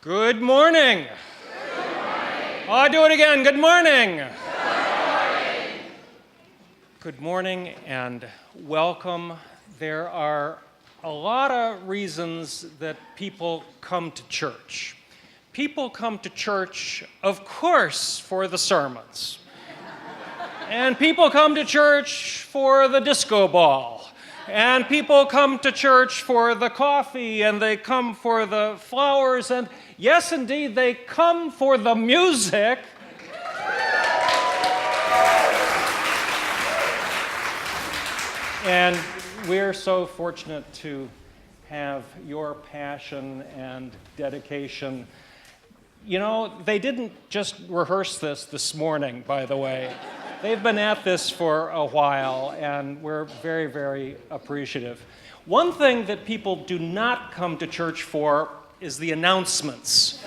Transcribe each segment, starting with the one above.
Good morning. Good morning. I'll do it again. Good morning. Good morning. Good morning and welcome. There are a lot of reasons that people come to church. People come to church, of course, for the sermons. And people come to church for the disco ball. And people come to church for the coffee, and they come for the flowers, and yes, indeed, they come for the music. And we're so fortunate to have your passion and dedication. You know, they didn't just rehearse this morning, by the way. They've been at this for a while, and we're very, very appreciative. One thing that people do not come to church for is the announcements.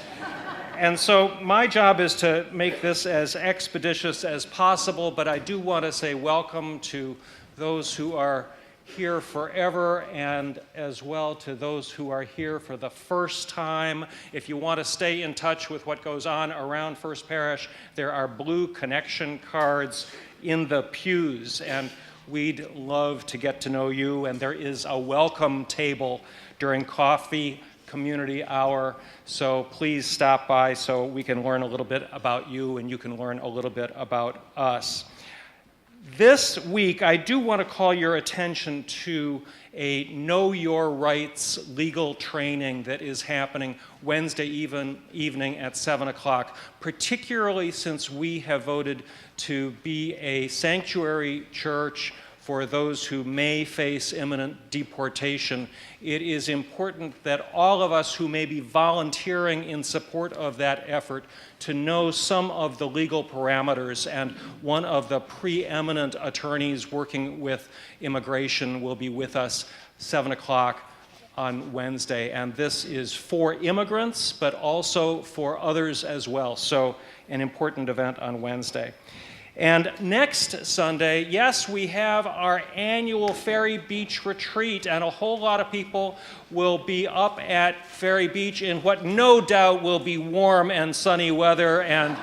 And so my job is to make this as expeditious as possible, but I do want to say welcome to those who are here forever, and as well to those who are here for the first time. If you want to stay in touch with what goes on around First Parish, there are blue connection cards in the pews, and we'd love to get to know you. And there is a welcome table during coffee community hour, so please stop by so we can learn a little bit about you and you can learn a little bit about us. This week, I do want to call your attention to a Know Your Rights legal training that is happening Wednesday evening at 7 o'clock, particularly since we have voted to be a sanctuary church for those who may face imminent deportation. It is important that all of us who may be volunteering in support of that effort to know some of the legal parameters, and one of the preeminent attorneys working with immigration will be with us 7 o'clock on Wednesday. And this is for immigrants, but also for others as well. So an important event on Wednesday. And next Sunday, yes, we have our annual Ferry Beach retreat, and a whole lot of people will be up at Ferry Beach in what no doubt will be warm and sunny weather, and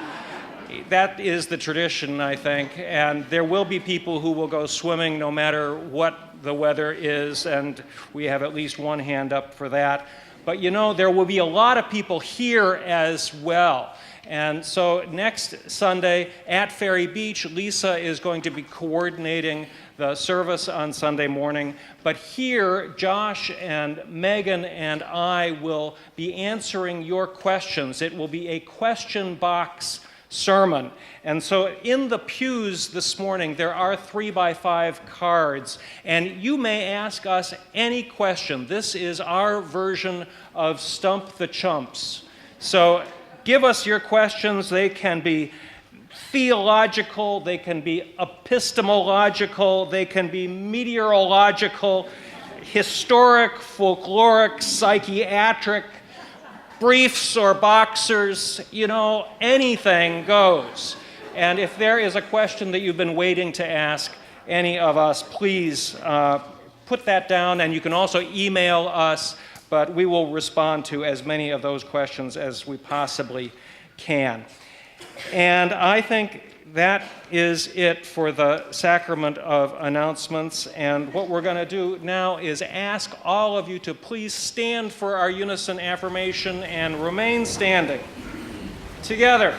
that is the tradition, I think. And there will be people who will go swimming no matter what the weather is, and we have at least one hand up for that. But you know, there will be a lot of people here as well. And so next Sunday at Ferry Beach, Lisa is going to be coordinating the service on Sunday morning. But here, Josh and Megan and I will be answering your questions. It will be a question box sermon. And so in the pews this morning, there are 3x5 cards, and you may ask us any question. This is our version of Stump the Chumps. So give us your questions. They can be theological, they can be epistemological, they can be meteorological, historic, folkloric, psychiatric, briefs or boxers, you know, anything goes. And if there is a question that you've been waiting to ask any of us, please put that down, and you can also email us, but we will respond to as many of those questions as we possibly can. And I think that is it for the sacrament of announcements. And what we're going to do now is ask all of you to please stand for our unison affirmation and remain standing. Together.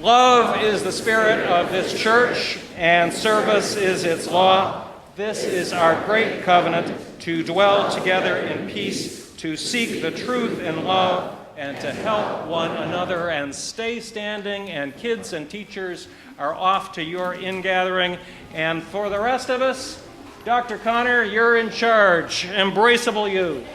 Love is the spirit of this church, and service is its law. This is our great covenant, to dwell together in peace, to seek the truth in love, and to help one another. And stay standing, and kids and teachers are off to your ingathering. And for the rest of us, Dr. Connor, you're in charge. Embraceable you. You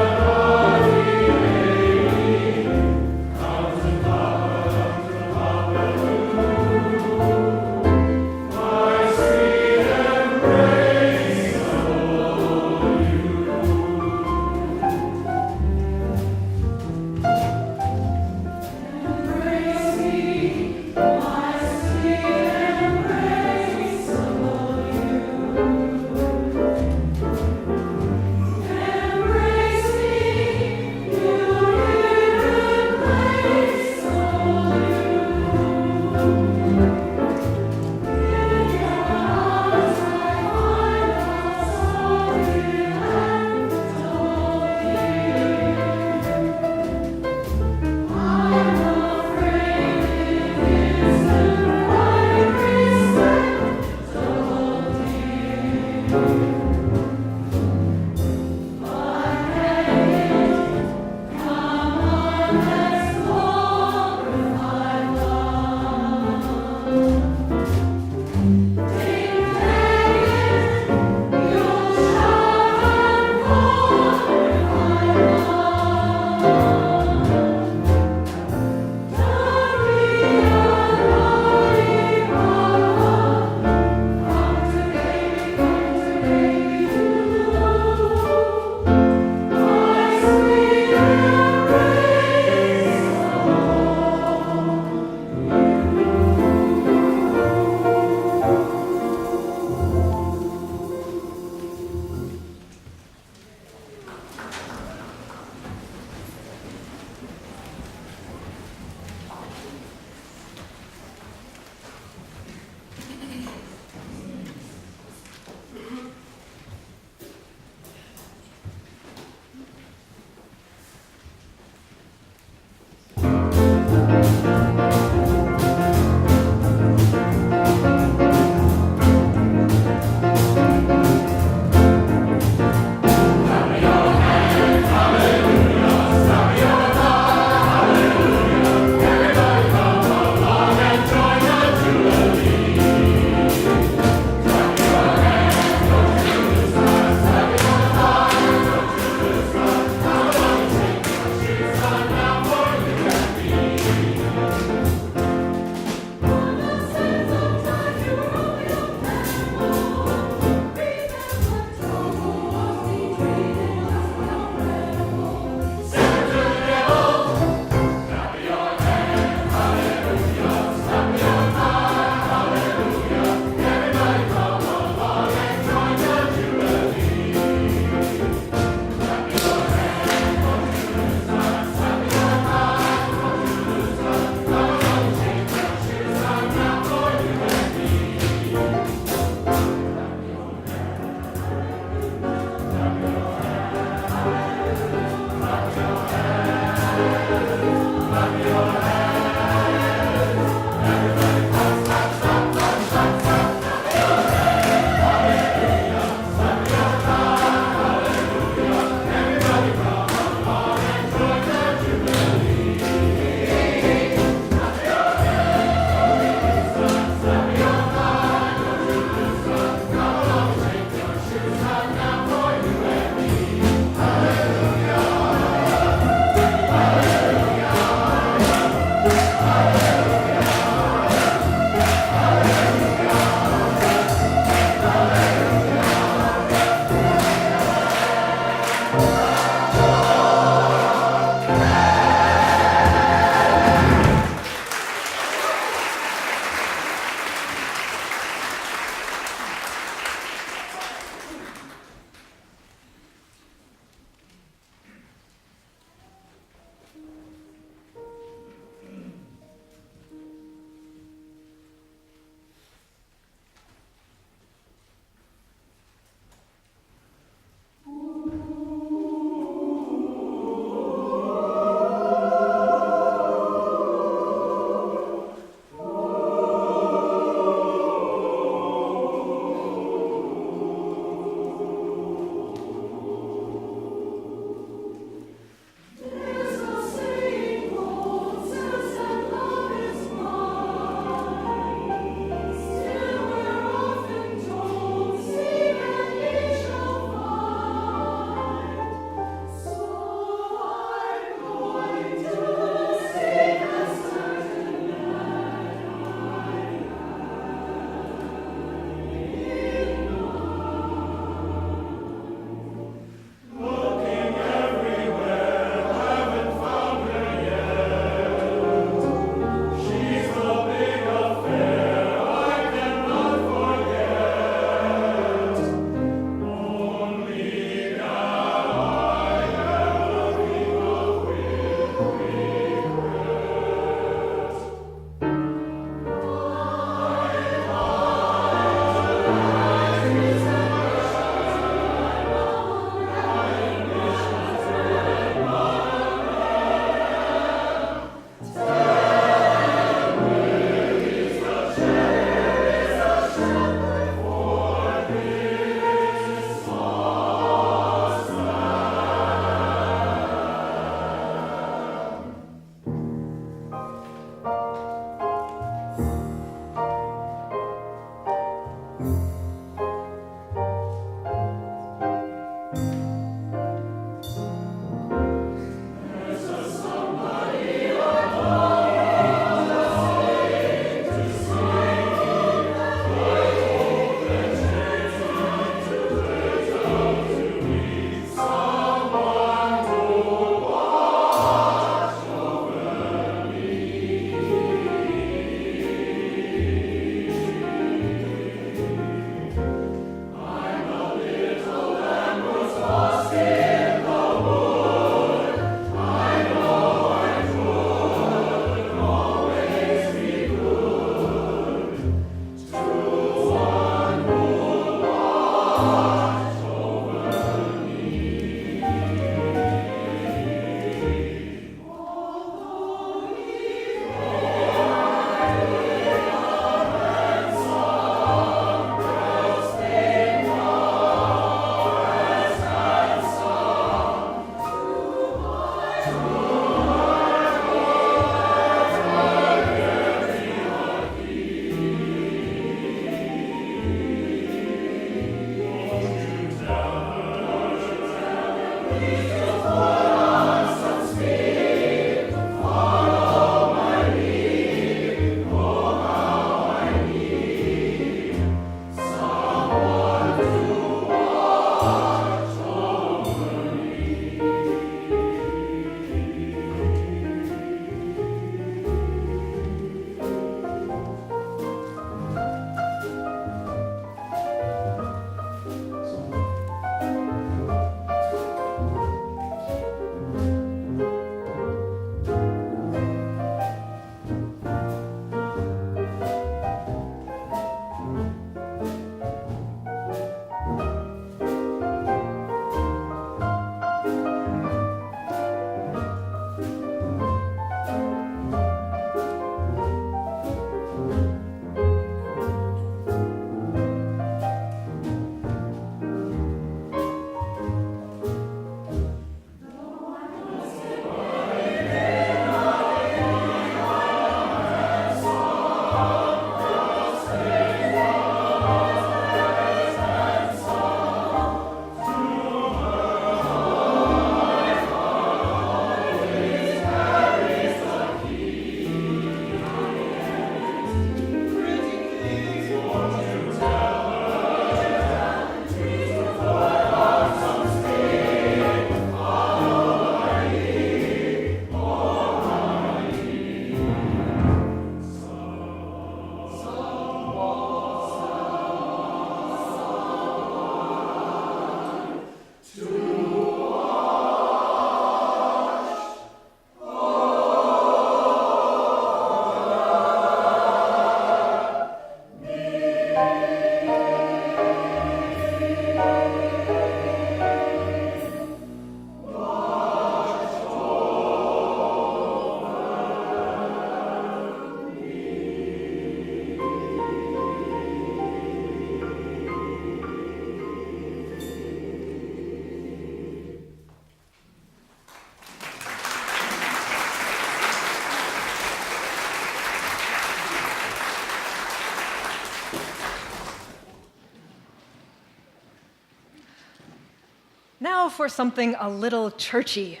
Now for something a little churchy.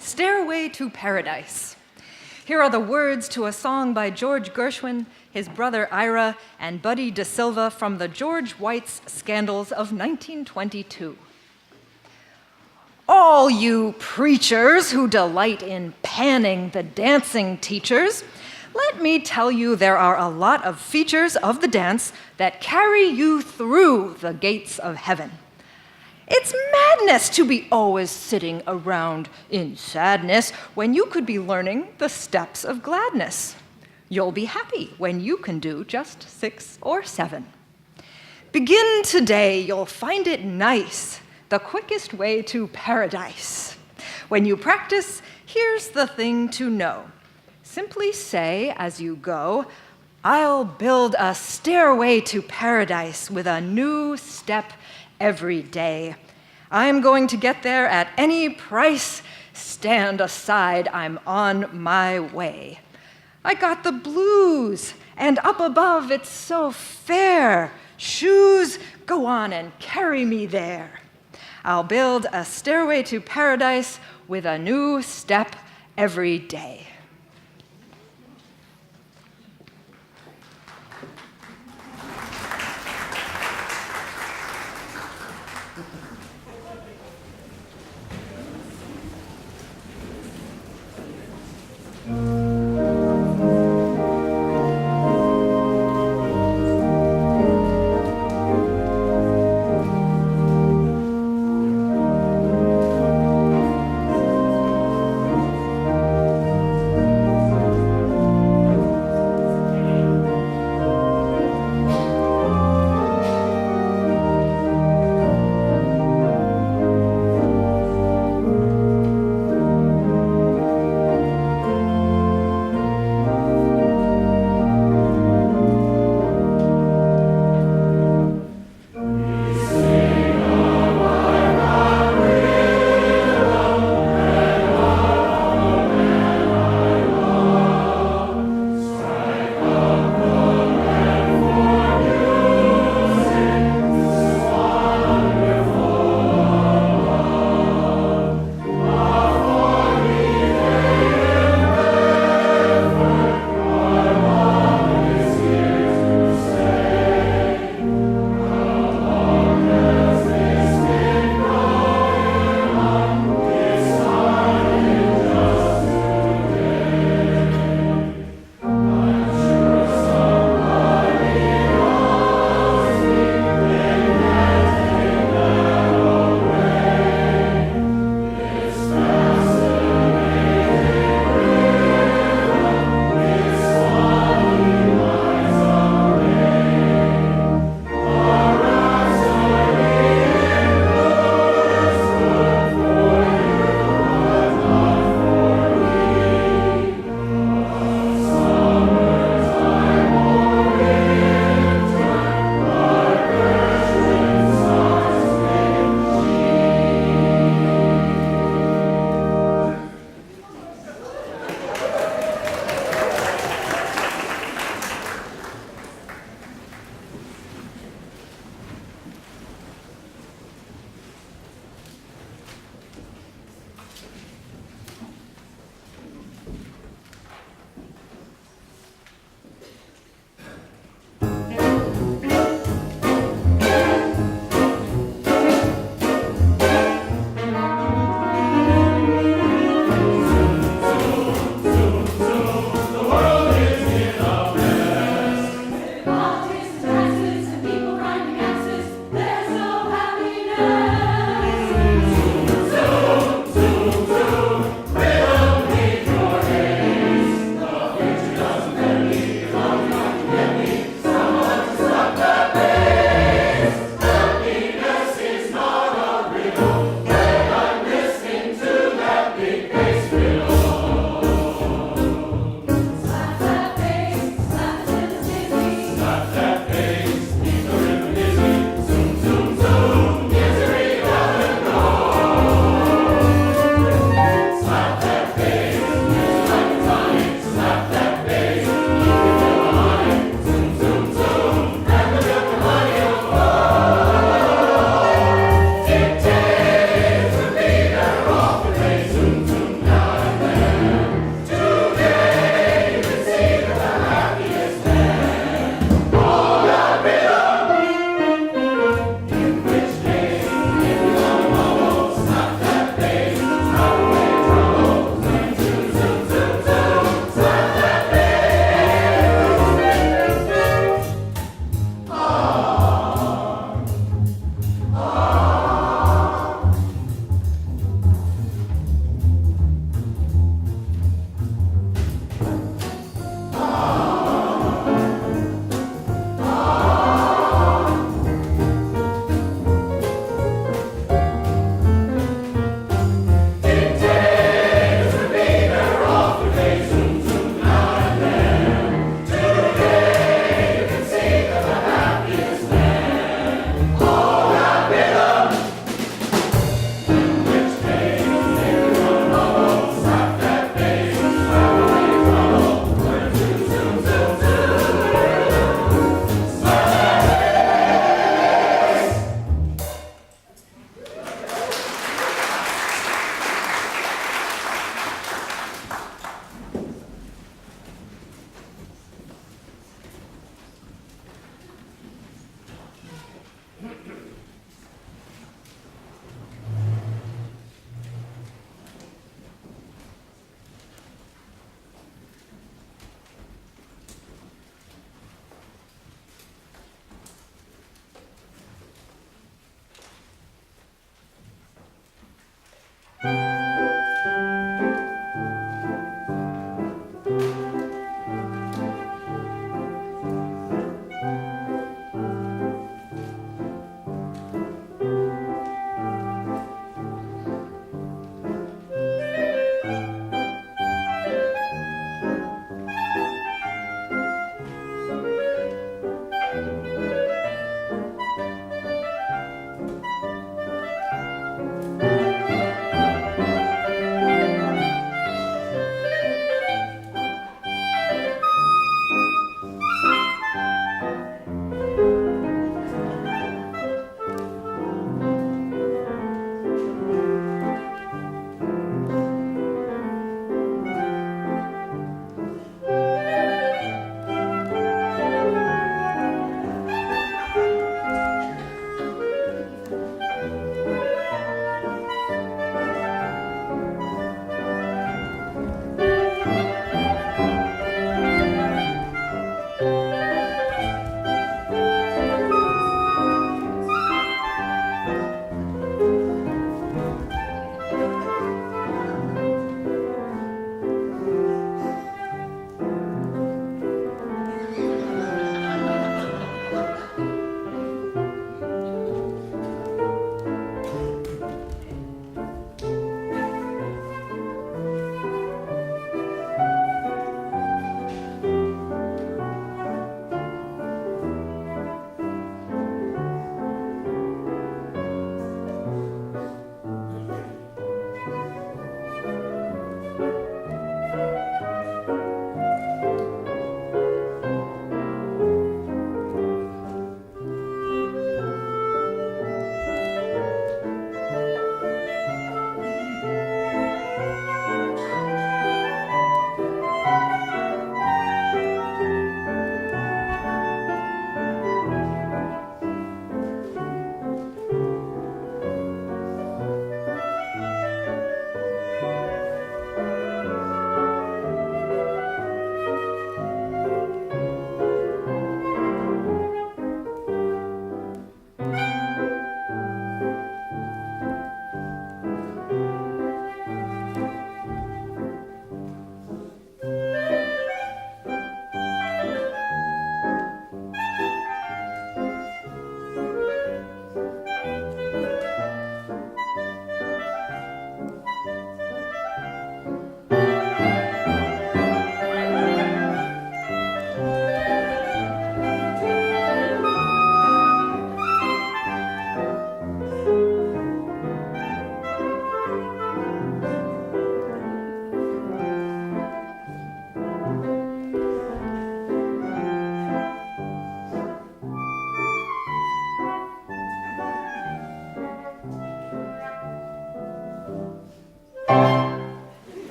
Stairway to Paradise. Here are the words to a song by George Gershwin, his brother Ira, and Buddy DeSilva from the George White's Scandals of 1922. All you preachers who delight in panning the dancing teachers, let me tell you there are a lot of features of the dance that carry you through the gates of heaven. It's madness to be always sitting around in sadness when you could be learning the steps of gladness. You'll be happy when you can do just 6 or 7. Begin today, you'll find it nice, the quickest way to paradise. When you practice, here's the thing to know. Simply say as you go, I'll build a stairway to paradise with a new step every day. I'm going to get there at any price. Stand aside, I'm on my way. I got the blues, and up above it's so fair. Shoes, go on and carry me there. I'll build a stairway to paradise with a new step every day.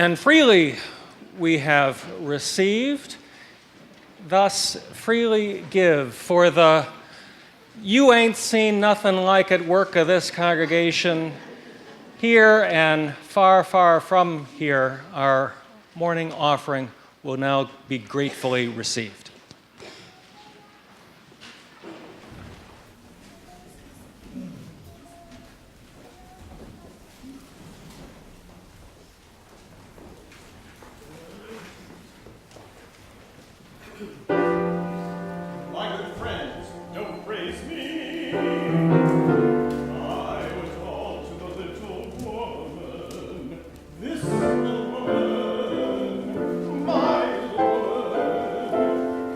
And freely we have received, thus freely give. For the you ain't seen nothing like it work of this congregation, here and far, far from here, our morning offering will now be gratefully received. My good friends, don't praise me. I was all to the little woman. This little woman, my little woman.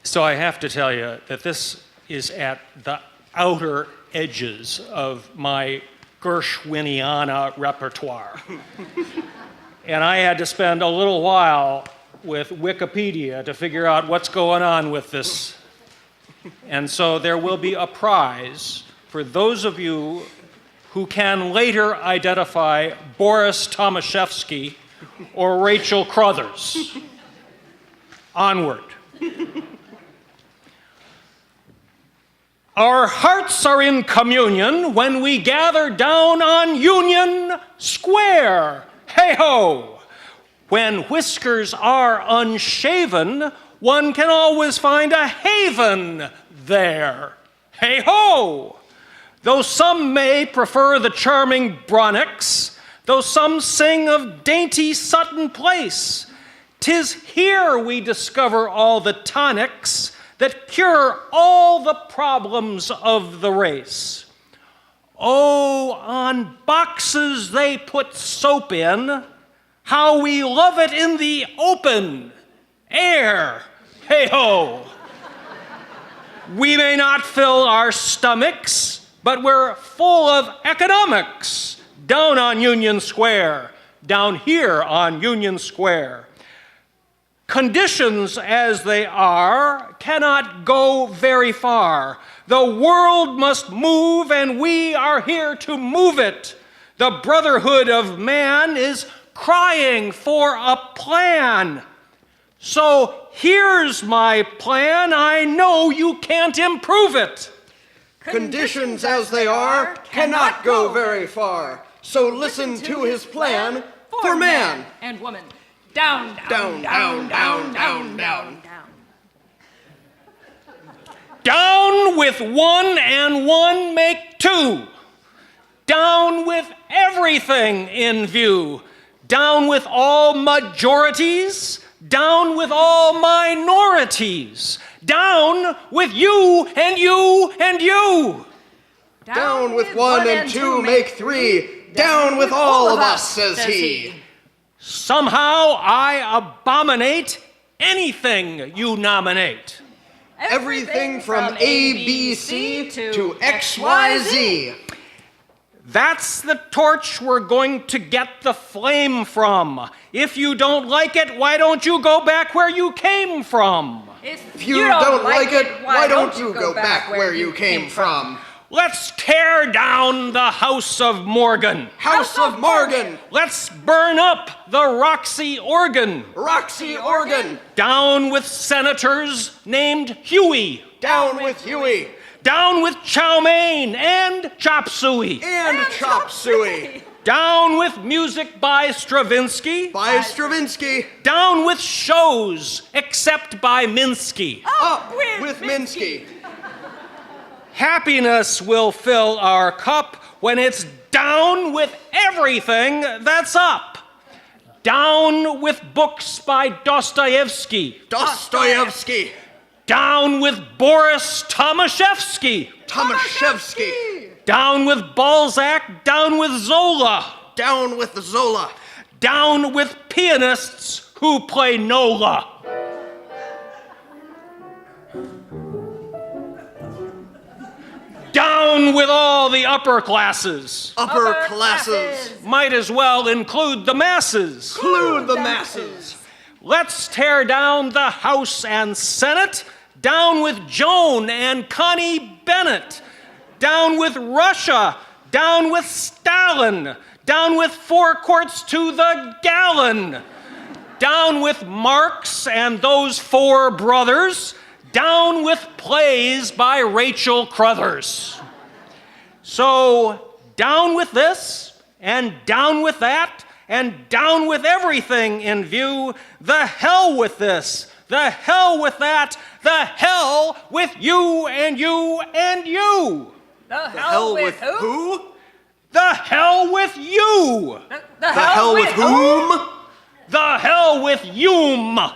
So I have to tell you that this is at the outer edges of my Gershwiniana repertoire. And I had to spend a little while with Wikipedia to figure out what's going on with this. And so there will be a prize for those of you who can later identify Boris Tomaszewski or Rachel Crothers. Onward. Our hearts are in communion when we gather down on Union Square. Hey-ho! When whiskers are unshaven, one can always find a haven there. Hey-ho! Though some may prefer the charming Bronix, though some sing of dainty Sutton Place, 'tis here we discover all the tonics that cure all the problems of the race. Oh, on boxes they put soap in, how we love it in the open air. Hey-ho! We may not fill our stomachs, but we're full of economics down on Union Square, down here on Union Square. Conditions as they are cannot go very far. The world must move, and we are here to move it. The brotherhood of man is crying for a plan. So here's my plan. I know you can't improve it. Conditions as they are cannot go very far. So listen to his plan for man and woman. Down, down, down, down, down, down. Down with one and one make two. Down with everything in view. Down with all majorities. Down with all minorities. Down with you and you and you. Down with one and two make three. Down with all of us, says he. Somehow I abominate anything you nominate. Everything from A, B, C to X, Y, Z. That's the torch we're going to get the flame from. If you don't like it, why don't you go back where you came from? If you don't like it, why don't you go back where you came from? Let's tear down the House of Morgan. House of Morgan. Let's burn up the Roxy Organ. Roxy Organ. Down with senators named Huey. Down with Huey. Down with chow mein and chop suey. And chop suey. Down with music by Stravinsky. By Stravinsky. Down with shows, except by Minsky. Up with Minsky. Happiness will fill our cup when it's down with everything that's up. Down with books by Dostoevsky. Dostoevsky. Down with Boris Tomaszewski. Tomaszewski. Down with Balzac. Down with Zola. Down with Zola. Down with pianists who play Nola. Down with all the upper classes. Upper classes. Might as well include the masses. Include the masses. Let's tear down the House and Senate. Down with Joan and Connie Bennett. Down with Russia. Down with Stalin. Down with 4 quarts to the gallon. Down with Marx and those 4 brothers. Down with plays by Rachel Crothers. So down with this, and down with that, and down with everything in view. The hell with this, the hell with that, the hell with you and you and you. The hell with who? The hell with you. The hell with whom? The hell with you.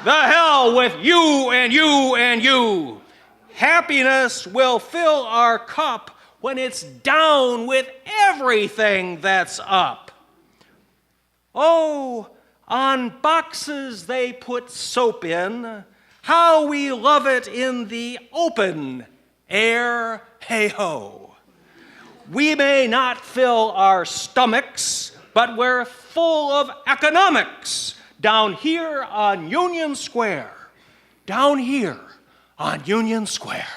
The hell with you and you and you. Happiness will fill our cup when it's down with everything that's up. Oh, On boxes they put soap in. How we love it in the open air, hey-ho. We may not fill our stomachs, but we're full of economics down here on Union Square. Down here on Union Square.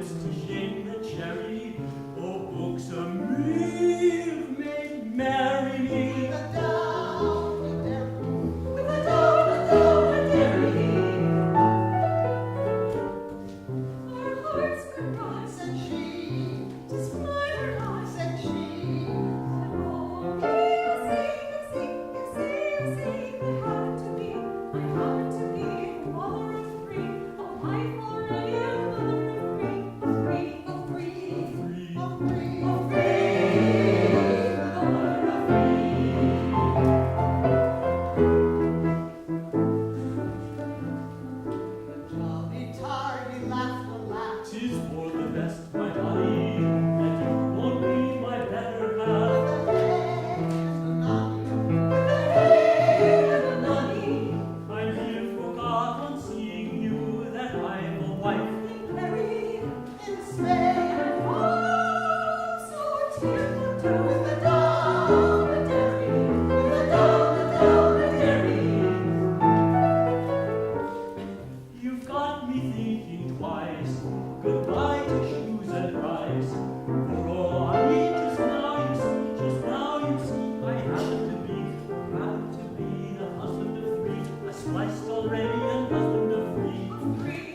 lips to shake the cherry. Oh, books of me may marry me. Tis for the best, my body, that you won't be my better half. I'm here forgot on seeing you that I'm a wife. You've got me thinking twice. Goodbye to shoes and rice. For all I need just now, you see, I happen to be proud to be the husband of three, a spliced already and husband of three.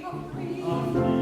Of three.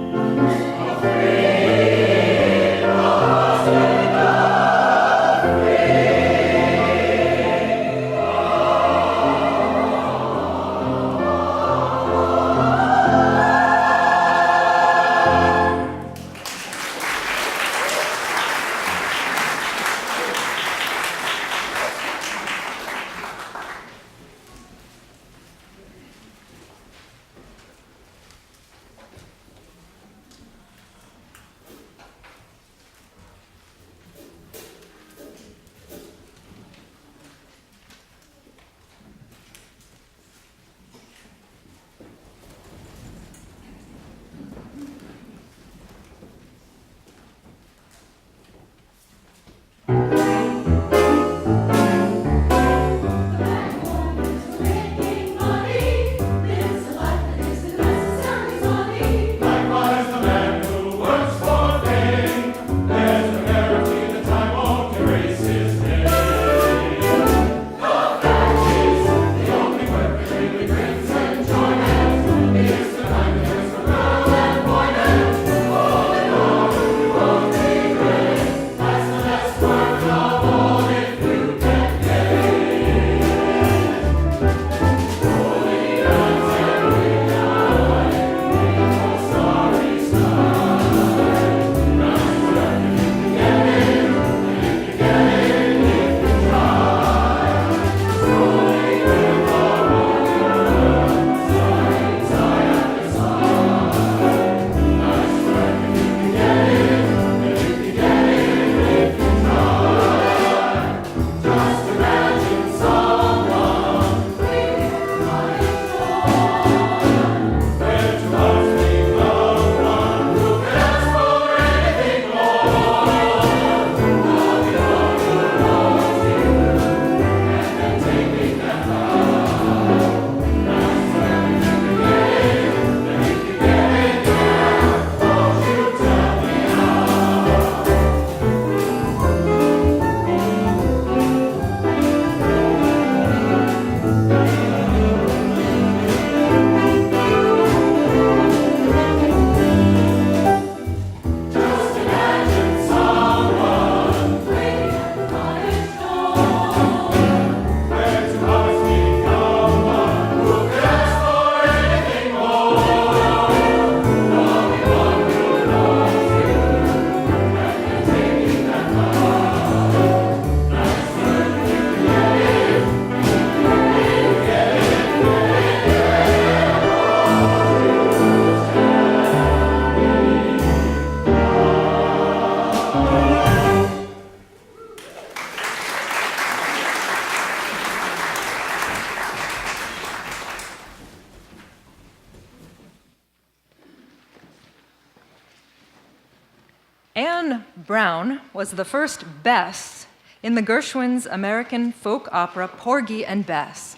Anne Brown was the first Bess in the Gershwin's American folk opera Porgy and Bess.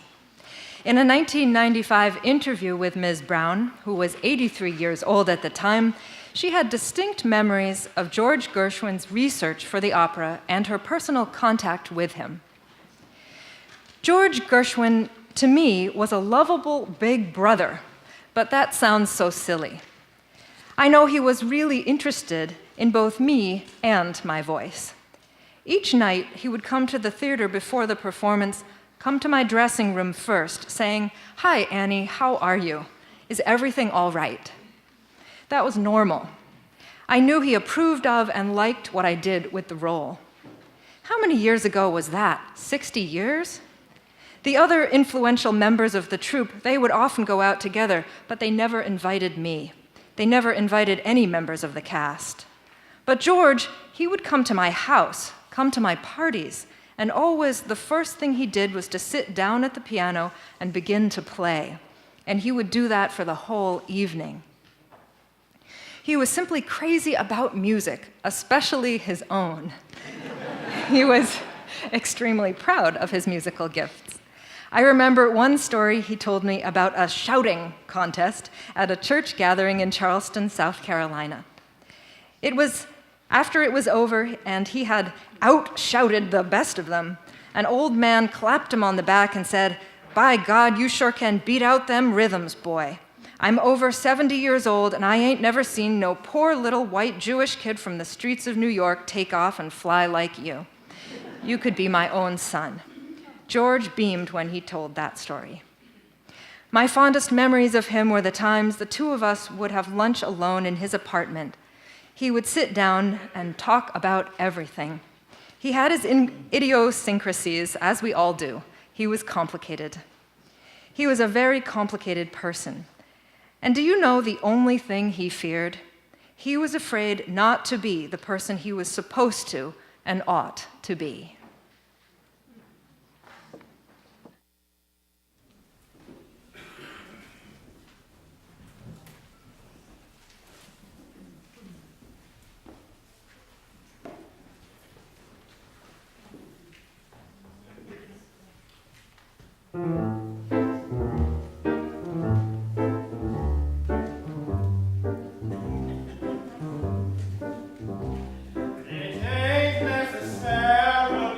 In a 1995 interview with Ms. Brown, who was 83 years old at the time, she had distinct memories of George Gershwin's research for the opera and her personal contact with him. George Gershwin, to me, was a lovable big brother, but that sounds so silly. I know he was really interested in both me and my voice. Each night, he would come to the theater before the performance, come to my dressing room first, saying, "Hi, Annie, how are you? Is everything all right?" That was normal. I knew he approved of and liked what I did with the role. How many years ago was that? 60 years? The other influential members of the troupe, they would often go out together, but they never invited me. They never invited any members of the cast. But George, he would come to my house, come to my parties, and always the first thing he did was to sit down at the piano and begin to play. And he would do that for the whole evening. He was simply crazy about music, especially his own. He was extremely proud of his musical gifts. I remember one story he told me about a shouting contest at a church gathering in Charleston, South Carolina. It was after it was over and he had out-shouted the best of them, an old man clapped him on the back and said, "By God, you sure can beat out them rhythms, boy. I'm over 70 years old, and I ain't never seen no poor little white Jewish kid from the streets of New York take off and fly like you. You could be my own son." George beamed when he told that story. My fondest memories of him were the times the two of us would have lunch alone in his apartment. He would sit down and talk about everything. He had his idiosyncrasies, as we all do. He was complicated. He was a very complicated person. And do you know the only thing he feared? He was afraid not to be the person he was supposed to and ought to be. It ain't necessarily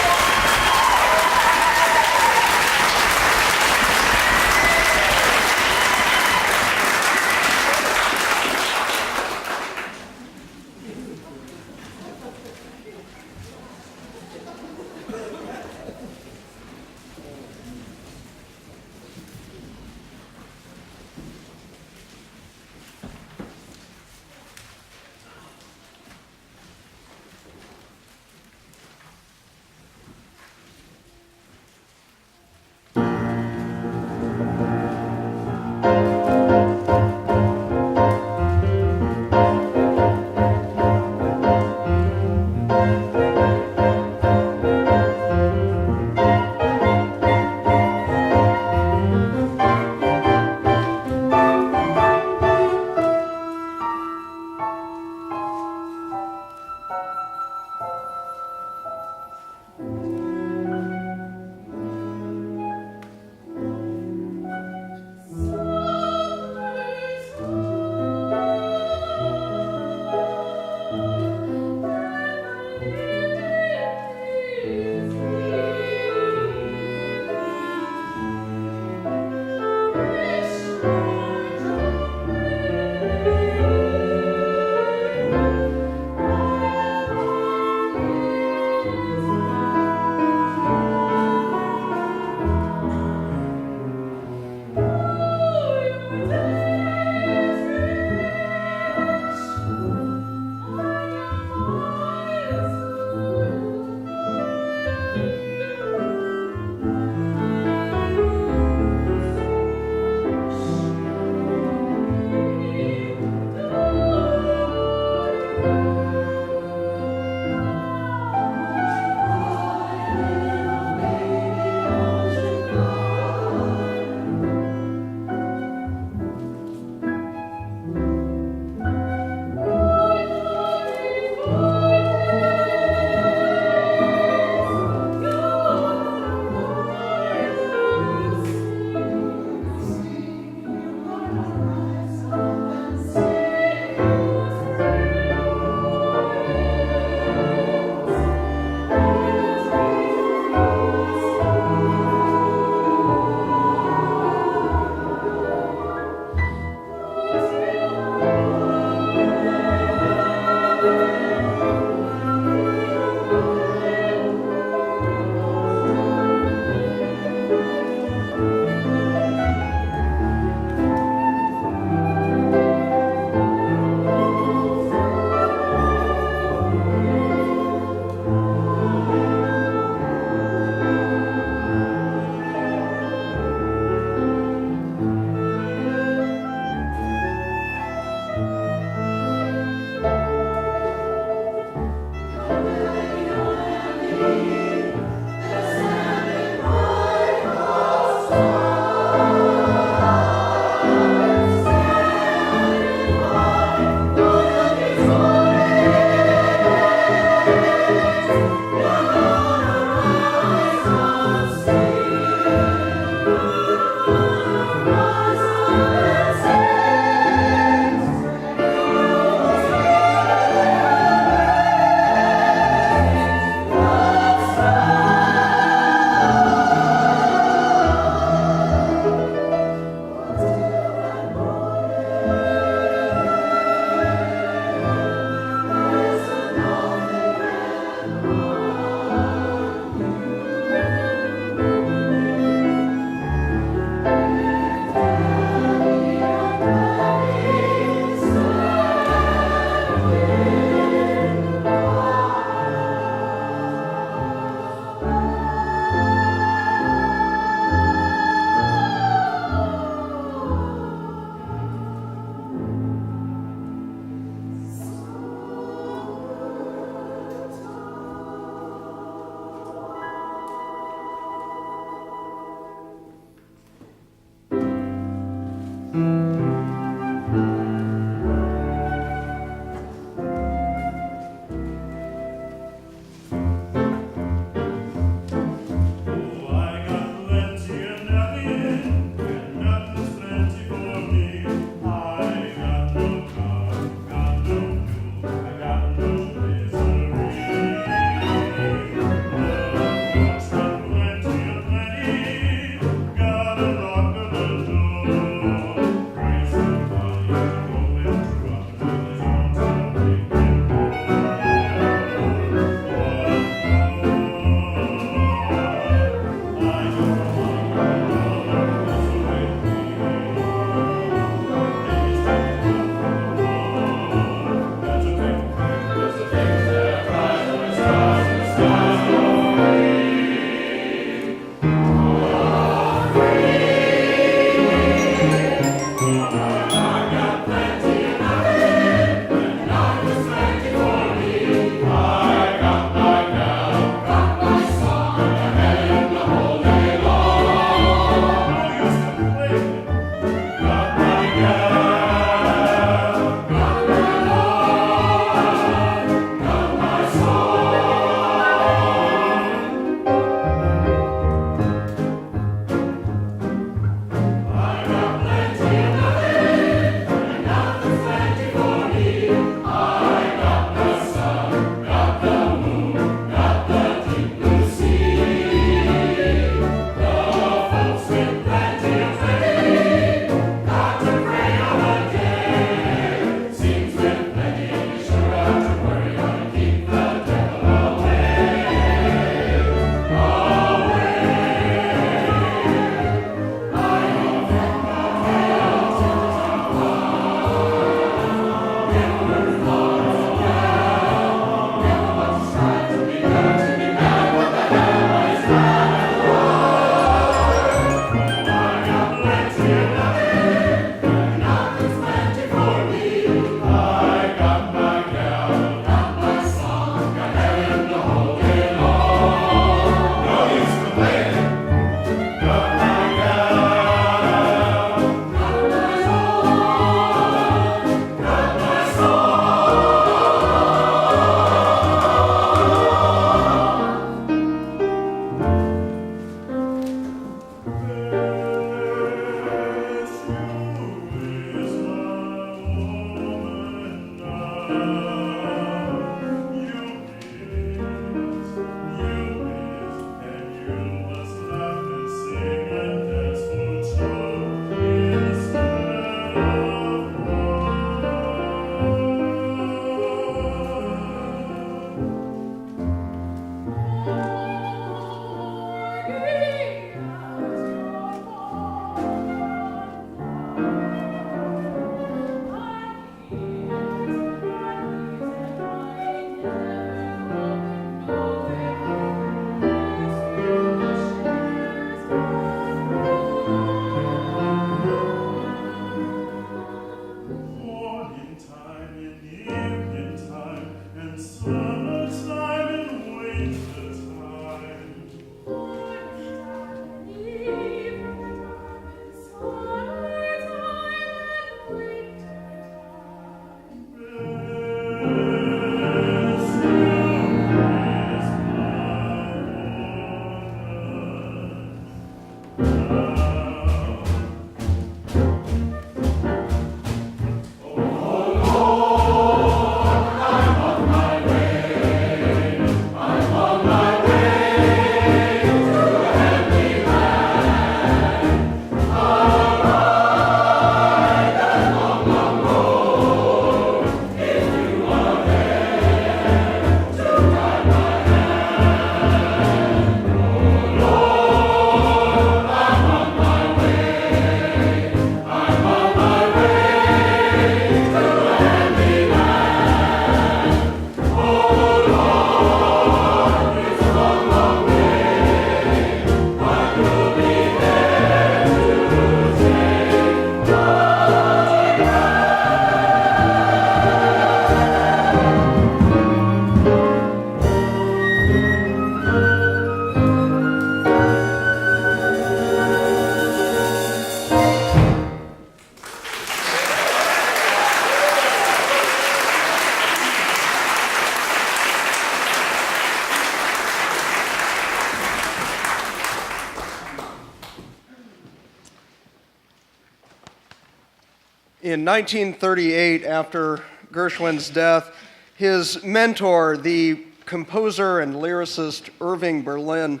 In 1938, after Gershwin's death, his mentor, the composer and lyricist Irving Berlin,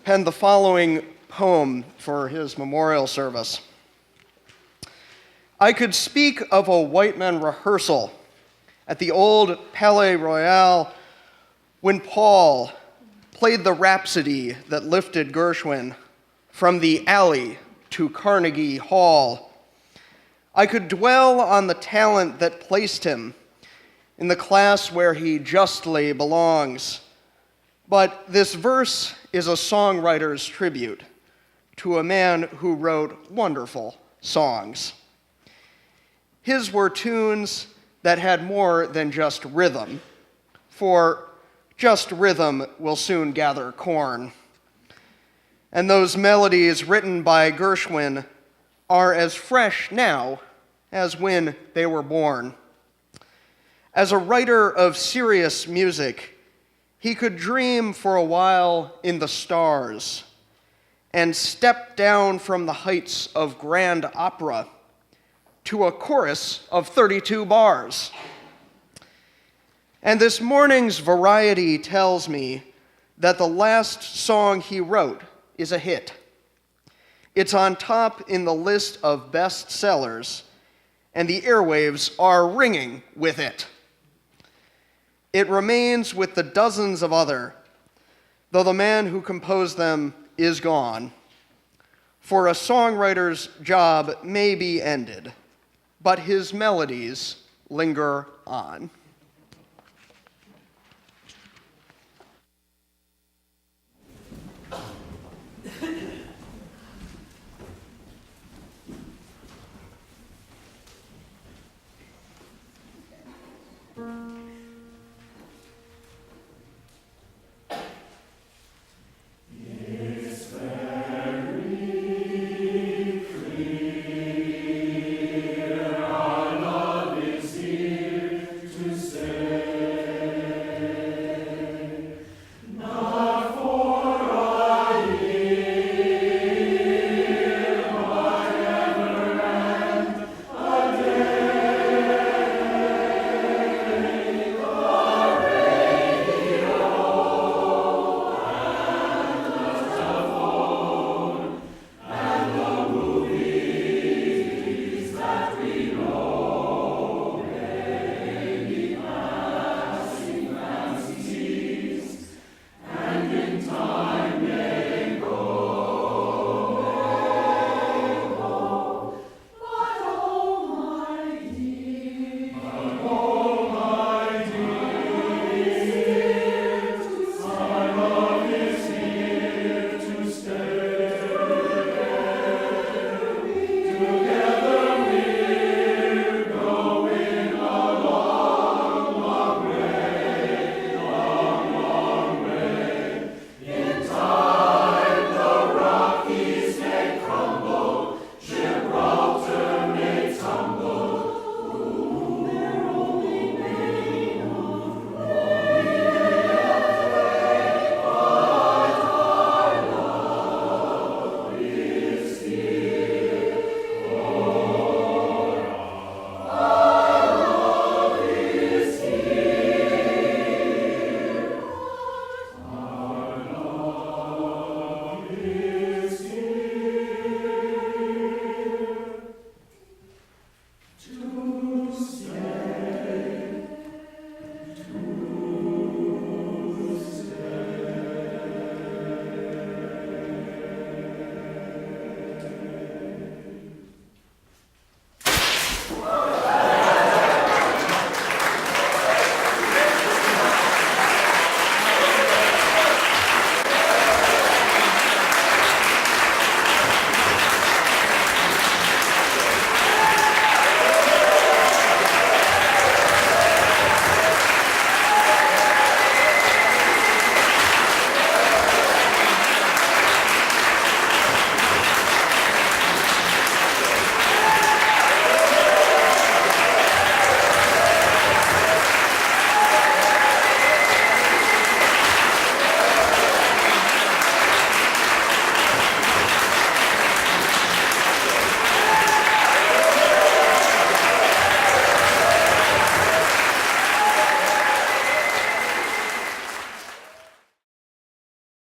penned the following poem for his memorial service. I could speak of a white man rehearsal at the old Palais Royal when Paul played the rhapsody that lifted Gershwin from the alley to Carnegie Hall. I could dwell on the talent that placed him in the class where he justly belongs. But this verse is a songwriter's tribute to a man who wrote wonderful songs. His were tunes that had more than just rhythm, for just rhythm will soon gather corn. And those melodies written by Gershwin are as fresh now as when they were born. As a writer of serious music, he could dream for a while in the stars and step down from the heights of grand opera to a chorus of 32 bars. And this morning's variety tells me that the last song he wrote is a hit. It's on top in the list of bestsellers, and the airwaves are ringing with it. It remains with the dozens of other, though the man who composed them is gone. For a songwriter's job may be ended, but his melodies linger on.